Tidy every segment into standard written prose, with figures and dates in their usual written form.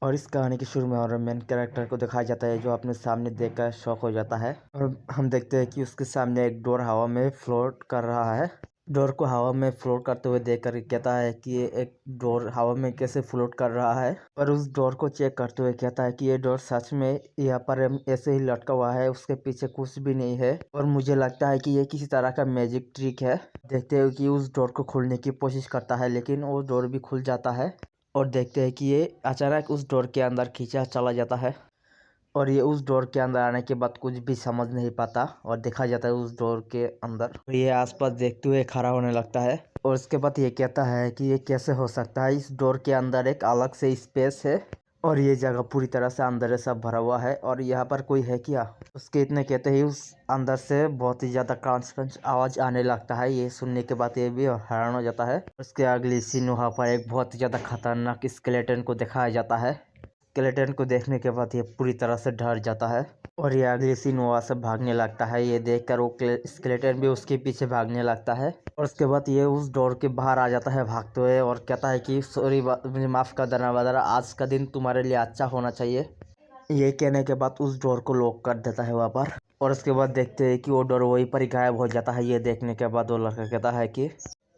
और इस कहानी के शुरू में और मेन कैरेक्टर को दिखाया जाता है जो अपने सामने देखकर शॉक हो जाता है। और हम देखते हैं कि उसके सामने एक डोर हवा में फ्लोट कर रहा है। डोर को हवा में फ्लोट करते हुए देखकर कहता है कि ये एक डोर हवा में कैसे फ्लोट कर रहा है। और उस डोर को चेक करते हुए कहता है कि ये डोर सच में यहाँ पर ऐसे ही लटका हुआ है, उसके पीछे कुछ भी नहीं है। और मुझे लगता है कि ये किसी तरह का मैजिक ट्रिक है। देखते हैं कि उस डोर को खोलने की कोशिश करता है, लेकिन वो डोर भी खुल जाता है। और देखते हैं कि ये अचानक उस डोर के अंदर खींचा चला जाता है। और ये उस डोर के अंदर आने के बाद कुछ भी समझ नहीं पाता और देखा जाता है उस डोर के अंदर। ये आसपास देखते हुए खड़ा होने लगता है और उसके बाद ये कहता है कि ये कैसे हो सकता है, इस डोर के अंदर एक अलग से स्पेस है और ये जगह पूरी तरह से अंदर से भरा हुआ है और यहाँ पर कोई है क्या। उसके इतने कहते ही उस अंदर से बहुत ही ज़्यादा क्रंच आवाज़ आने लगता है। ये सुनने के बाद ये भी हैरान हो जाता है। उसके अगली सीन वहाँ पर एक बहुत ही ज़्यादा खतरनाक स्केलेटन को दिखाया जाता है। स्केलेटन को देखने के बाद ये पूरी तरह से डर जाता है और ये अगले सीन वहाँ से भागने लगता है। ये देखकर वो स्केलेटन भी उसके पीछे भागने लगता है और उसके बाद ये उस डोर के बाहर आ जाता है भागते हुए और कहता है कि सॉरी, मुझे माफ़ कर देना बदरा, आज का दिन तुम्हारे लिए अच्छा होना चाहिए। ये कहने के बाद उस डोर को लॉक कर देता है वहाँ पर। और उसके बाद देखते हैं कि वो डोर वहीं पर ही गायब हो जाता है। ये देखने के बाद वो लड़का कहता है कि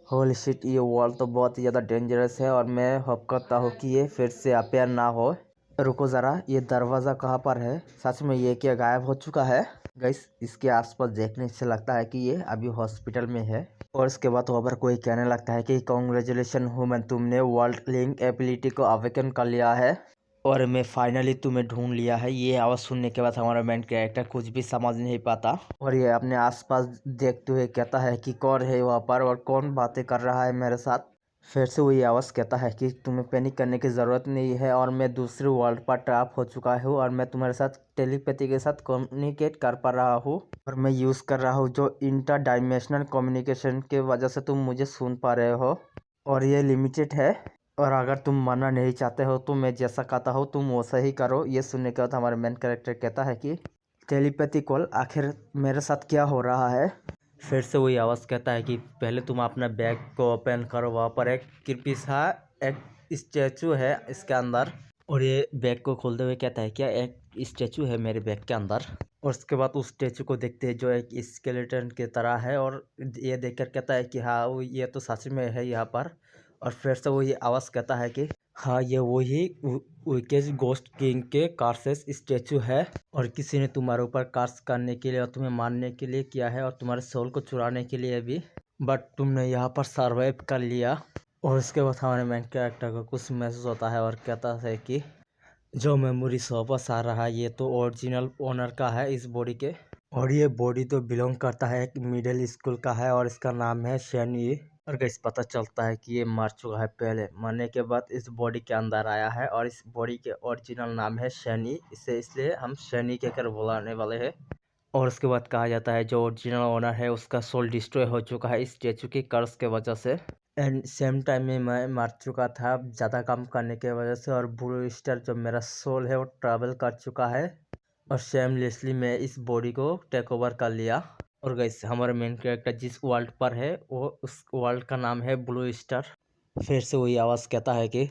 होली शिट, ये वॉल तो बहुत ही ज़्यादा डेंजरस है और मैं होप करता हूँ कि ये फिर से अपेयर ना हो। रुको ज़रा, ये दरवाज़ा कहाँ पर है? सच में ये क्या गायब हो चुका है? गाइस, इसके आसपास देखने से लगता है कि ये अभी हॉस्पिटल में है। और इसके बाद वहाँ पर कोई कहने लगता है कि कॉन्ग्रेचुलेशन वुमन, तुमने वर्ल्ड लिंक एबिलिटी को अवेकन कर लिया है और मैं फाइनली तुम्हें ढूंढ लिया है। ये आवाज़ सुनने के बाद हमारा मेन कैरेक्टर कुछ भी समझ नहीं पाता और ये अपने आसपास देखते हुए कहता है कि कौन है वहाँ पर और कौन बातें कर रहा है मेरे साथ। फिर से वही आवाज़ कहता है कि तुम्हें पैनिक करने की ज़रूरत नहीं है और मैं दूसरे वर्ल्ड पर ट्रैप हो चुका हूँ और मैं तुम्हारे साथ टेलीपैथी के साथ कम्युनिकेट कर पा रहा हूँ और मैं यूज़ कर रहा हूँ जो इंटर डायमेंशनल कम्युनिकेशन के वजह से तुम मुझे सुन पा रहे हो और ये लिमिटेड है। और अगर तुम मरना नहीं चाहते हो तो मैं जैसा कहता हूँ तुम वैसा ही करो। ये सुनने के बाद हमारे मेन कैरेक्टर कहता है कि टेलीपैथी कॉल, आखिर मेरे साथ क्या हो रहा है? फिर से वही आवाज़ कहता है कि पहले तुम अपना बैग को ओपन करो, वहाँ पर एक कृपी सा एक स्टैचू है इसके अंदर। और ये बैग को खोलते हुए कहता है क्या एक स्टैचू है मेरे बैग के अंदर? और उसके बाद उस स्टैचू को देखते हैं जो एक स्केलेटन की तरह है और ये देखकर कहता है कि हाँ ये तो सच में है यहाँ पर। और फिर से वही आवाज़ कहता है कि हाँ ये वही विकेज गोस्ट किंग के कार्सेस स्टैचू है और किसी ने तुम्हारे ऊपर कार्स करने के लिए और तुम्हें मारने के लिए किया है और तुम्हारे सोल को चुराने के लिए भी, बट तुमने यहाँ पर सर्वाइव कर लिया। और उसके बाद हमारे मेन कैरेक्टर को कुछ महसूस होता है और कहता है कि जो मेमोरी वापस आ रहा है ये तो ओरिजिनल ओनर का है इस बॉडी के और ये बॉडी तो बिलोंग करता है एक मिडिल स्कूल का है और इसका नाम है शैनी। और गैस पता चलता है कि ये मर चुका है, पहले मरने के बाद इस बॉडी के अंदर आया है और इस बॉडी के ओरिजिनल नाम है शैनी। इसे इसलिए हम शैनी कहकर बुलाने वाले हैं। और उसके बाद कहा जाता है जो ओरिजिनल ओनर है उसका सोल डिस्ट्रॉय हो चुका है इस स्टैचू की कर्स के वजह से। एंड सेम टाइम में मैं मर चुका था ज़्यादा काम करने के वजह से और ब्लू स्टार जो मेरा सोल है वो ट्रैवल कर चुका है और शेमलेसली मैं इस बॉडी को टेक ओवर कर लिया। और गाइस हमारा मेन कैरेक्टर जिस वर्ल्ड पर है वो उस वर्ल्ड का नाम है ब्लू स्टार। फिर से वही आवाज़ कहता है कि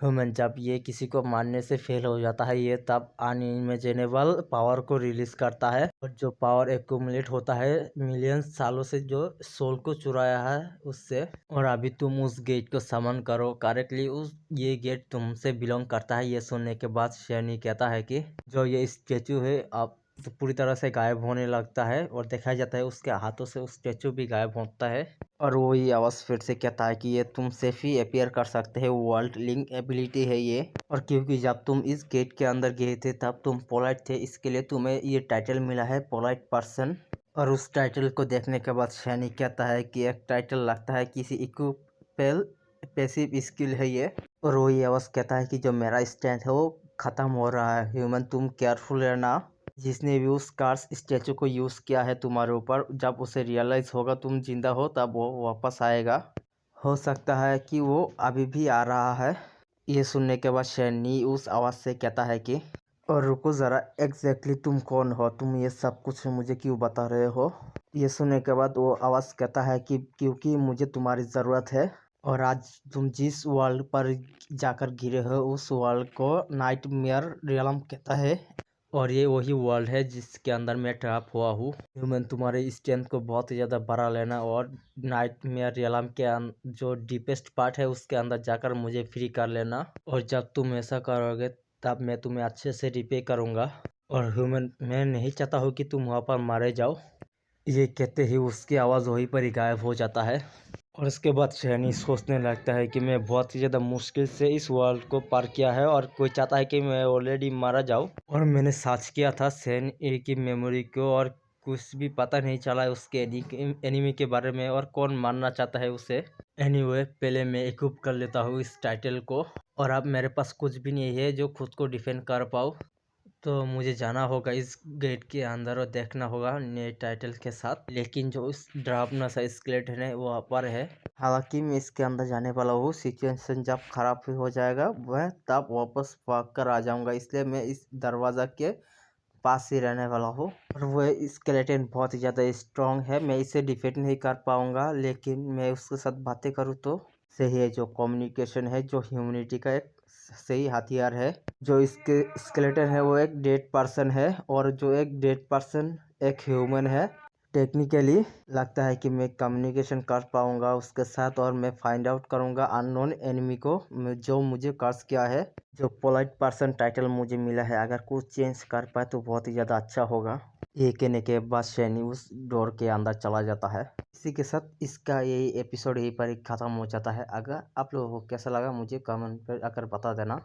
ह्यूमन जब ये किसी को मारने से फेल हो जाता है ये तब अनइमेजिनेबल पावर को रिलीज करता है और जो पावर एक्यूमुलेट होता है मिलियन सालों से जो सोल को चुराया है उससे। और अभी तुम उस गेट को समन करो करेक्टली, उस ये गेट तुमसे बिलोंग करता है। ये सुनने के बाद शैनी कहता है कि जो ये स्टेचू है अब तो पूरी तरह से गायब होने लगता है और देखा जाता है उसके हाथों से उस स्टेचू भी गायब होता है। और वही आवाज़ फिर से कहता है कि ये तुम सेफ ही अपियर कर सकते हैं, वर्ल्ड लिंक एबिलिटी है ये। और क्योंकि जब तुम इस गेट के अंदर गए थे तब तुम पोलाइट थे, इसके लिए तुम्हें ये टाइटल मिला है पोलाइट पर्सन। और उस टाइटल को देखने के बाद शैनी कहता है कि एक टाइटल लगता है किसी इक्विपेल पैसिव स्किल है ये। और वही आवाज़ कहता है कि जो मेरा स्ट्रेंथ है वो ख़त्म हो रहा है, ह्यूमन तुम केयरफुल रहना। जिसने भी उस कार्स स्टैचू को यूज़ किया है तुम्हारे ऊपर, जब उसे रियलाइज़ होगा तुम जिंदा हो तब वो वापस आएगा। हो सकता है कि वो अभी भी आ रहा है। ये सुनने के बाद शैनी उस आवाज़ से कहता है कि और रुको ज़रा, एग्जैक्टली तुम कौन हो, तुम ये सब कुछ मुझे क्यों बता रहे हो? ये सुनने के बाद वो आवाज़ कहता है कि क्योंकि मुझे तुम्हारी ज़रूरत है। और आज तुम जिस वर्ल्ड पर जाकर गिरे हो उस वर्ल्ड को नाइटमेयर रियलम कहता है। और ये वही वर्ल्ड है जिसके अंदर मैं ट्रैप हुआ हूँ। ह्यूमन, तुम्हारे स्ट्रेंथ को बहुत ही ज़्यादा बढ़ा लेना और नाइटमेयर रियलम के जो डीपेस्ट पार्ट है उसके अंदर जाकर मुझे फ्री कर लेना। और जब तुम ऐसा करोगे तब मैं तुम्हें अच्छे से रिपे करूँगा। और ह्यूमन, मैं नहीं चाहता हूँ कि तुम वहाँ पर मारे जाओ। ये कहते ही उसकी आवाज़ वहीं पर ही गायब हो जाता है। और उसके बाद शैनी सोचने लगता है कि मैं बहुत ही ज़्यादा मुश्किल से इस वर्ल्ड को पार किया है और कोई चाहता है कि मैं ऑलरेडी मारा जाऊँ। और मैंने सर्च किया था सैन ए की मेमोरी को और कुछ भी पता नहीं चला उसके एनिमी के बारे में और कौन मारना चाहता है उसे। एनीवे, पहले मैं इक्विप कर लेता हूँ इस टाइटल को। और अब मेरे पास कुछ भी नहीं है जो खुद को डिफेंड कर पाऊँ। तो मुझे जाना होगा इस गेट के अंदर और देखना होगा नए टाइटल के साथ। लेकिन जो इस ड्रावना सा स्केलेटन है वो पर है। हालांकि मैं इसके अंदर जाने वाला हूँ, सिचुएशन जब खराब हो जाएगा वह तब वापस भाग कर आ जाऊंगा, इसलिए मैं इस दरवाज़ा के पास ही रहने वाला हूँ। और वह स्केलेटन बहुत ही ज़्यादा स्ट्रांग है, मैं इसे डिफेंड नहीं कर पाऊंगा, लेकिन मैं उसके साथ बातें करूँ तो सही है। जो कम्युनिकेशन है जो ह्यूमैनिटी का एक सही हथियार है। जो इसके स्केलेटन है वो एक डेड पर्सन है और जो एक डेड पर्सन एक ह्यूमन है। टेक्निकली लगता है कि मैं कम्युनिकेशन कर पाऊंगा उसके साथ और मैं फाइंड आउट करूंगा अननोन एनिमी को जो मुझे कर्स किया है। जो पोलाइट पर्सन टाइटल मुझे मिला है, अगर कुछ चेंज कर पाए तो बहुत ही ज़्यादा अच्छा होगा। ये कहने के बाद शैनी उस डोर के अंदर चला जाता है। इसी के साथ इसका यही एपिसोड यहीं पर ही ख़त्म हो जाता है। अगर आप लोगों को कैसा लगा मुझे कमेंट पर आकर बता देना।